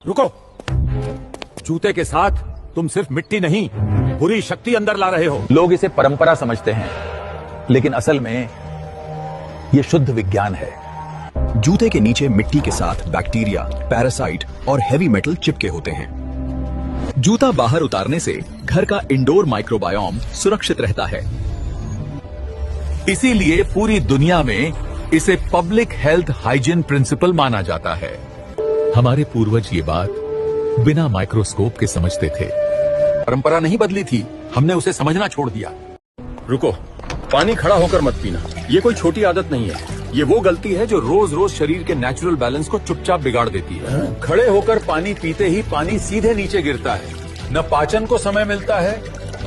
रुको। जूते के साथ तुम सिर्फ मिट्टी नहीं, बुरी शक्ति अंदर ला रहे हो। लोग इसे परंपरा समझते हैं, लेकिन असल में यह शुद्ध विज्ञान है। जूते के नीचे मिट्टी के साथ बैक्टीरिया, पैरासाइट और हेवी मेटल चिपके होते हैं। जूता बाहर उतारने से घर का इंडोर माइक्रोबायोम सुरक्षित रहता है। इसीलिए पूरी दुनिया में इसे पब्लिक हेल्थ हाइजीन प्रिंसिपल माना जाता है। हमारे पूर्वज ये बात बिना माइक्रोस्कोप के समझते थे। परंपरा नहीं बदली थी, हमने उसे समझना छोड़ दिया। रुको, पानी खड़ा होकर मत पीना। ये कोई छोटी आदत नहीं है। ये वो गलती है जो रोज रोज शरीर के नेचुरल बैलेंस को चुपचाप बिगाड़ देती है। खड़े होकर पानी पीते ही पानी सीधे नीचे गिरता है। न पाचन को समय मिलता है,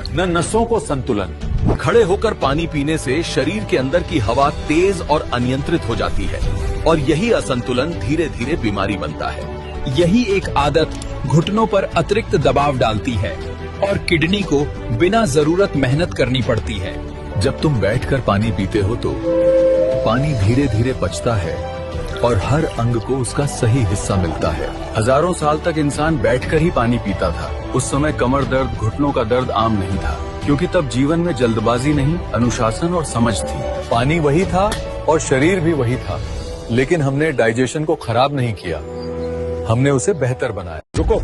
न नसों को संतुलन। खड़े होकर पानी पीने से शरीर के अंदर की हवा तेज और अनियंत्रित हो जाती है और यही असंतुलन धीरे धीरे बीमारी बनता है। यही एक आदत घुटनों पर अतिरिक्त दबाव डालती है और किडनी को बिना जरूरत मेहनत करनी पड़ती है। जब तुम बैठकर पानी पीते हो तो पानी धीरे धीरे पचता है और हर अंग को उसका सही हिस्सा मिलता है। हजारों साल तक इंसान बैठकर ही पानी पीता था। उस समय कमर दर्द, घुटनों का दर्द आम नहीं था, क्योंकि तब जीवन में जल्दबाजी नहीं, अनुशासन और समझ थी। पानी वही था और शरीर भी वही था, लेकिन हमने डाइजेशन को खराब नहीं किया, हमने उसे बेहतर बनाया। रुको,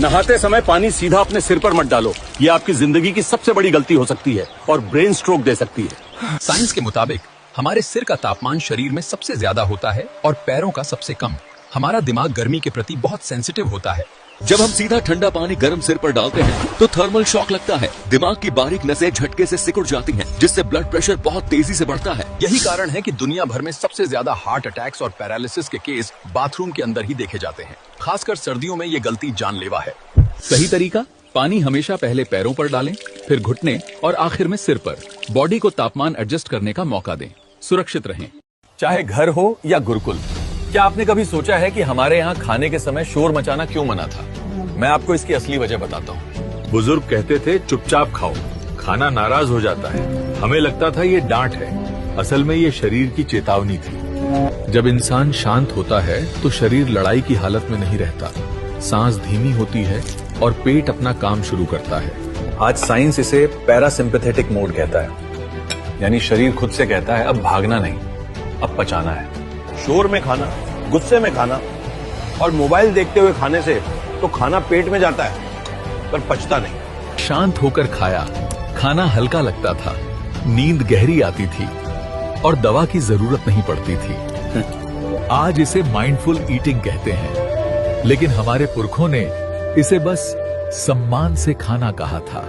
नहाते समय पानी सीधा अपने सिर पर मत डालो। ये आपकी जिंदगी की सबसे बड़ी गलती हो सकती है और ब्रेन स्ट्रोक दे सकती है। साइंस के मुताबिक हमारे सिर का तापमान शरीर में सबसे ज्यादा होता है और पैरों का सबसे कम। हमारा दिमाग गर्मी के प्रति बहुत सेंसिटिव होता है। जब हम सीधा ठंडा पानी गर्म सिर पर डालते हैं तो थर्मल शॉक लगता है। दिमाग की बारीक नसें झटके से सिकुड़ जाती हैं, जिससे ब्लड प्रेशर बहुत तेजी से बढ़ता है। यही कारण है कि दुनिया भर में सबसे ज्यादा हार्ट अटैक्स और पैरालिसिस के केस बाथरूम के अंदर ही देखे जाते हैं। खासकर सर्दियों में ये गलती जानलेवा है। सही तरीका, पानी हमेशा पहले पैरों पर डालें, फिर घुटने और आखिर में सिर पर। बॉडी को तापमान एडजस्ट करने का मौका दें। सुरक्षित रहें। चाहे घर हो या गुरुकुल। क्या आपने कभी सोचा है कि हमारे यहाँ खाने के समय शोर मचाना क्यों मना था? मैं आपको इसकी असली वजह बताता हूँ। बुजुर्ग कहते थे चुपचाप खाओ, खाना नाराज हो जाता है। हमें लगता था ये डांट है, असल में ये शरीर की चेतावनी थी। जब इंसान शांत होता है तो शरीर लड़ाई की हालत में नहीं रहता, सांस धीमी होती है और पेट अपना काम शुरू करता है। आज साइंस इसे पैरासिम्पैथेटिक मोड कहता है, यानी शरीर खुद से कहता है अब भागना नहीं, अब पचाना है। शोर में खाना, गुस्से में खाना और मोबाइल देखते हुए खाने से तो खाना पेट में जाता है पर पचता नहीं। शांत होकर खाया, खाना हल्का लगता था, नींद गहरी आती थी और दवा की जरूरत नहीं पड़ती थी। आज इसे माइंडफुल ईटिंग कहते हैं, लेकिन हमारे पुरखों ने इसे बस सम्मान से खाना कहा था।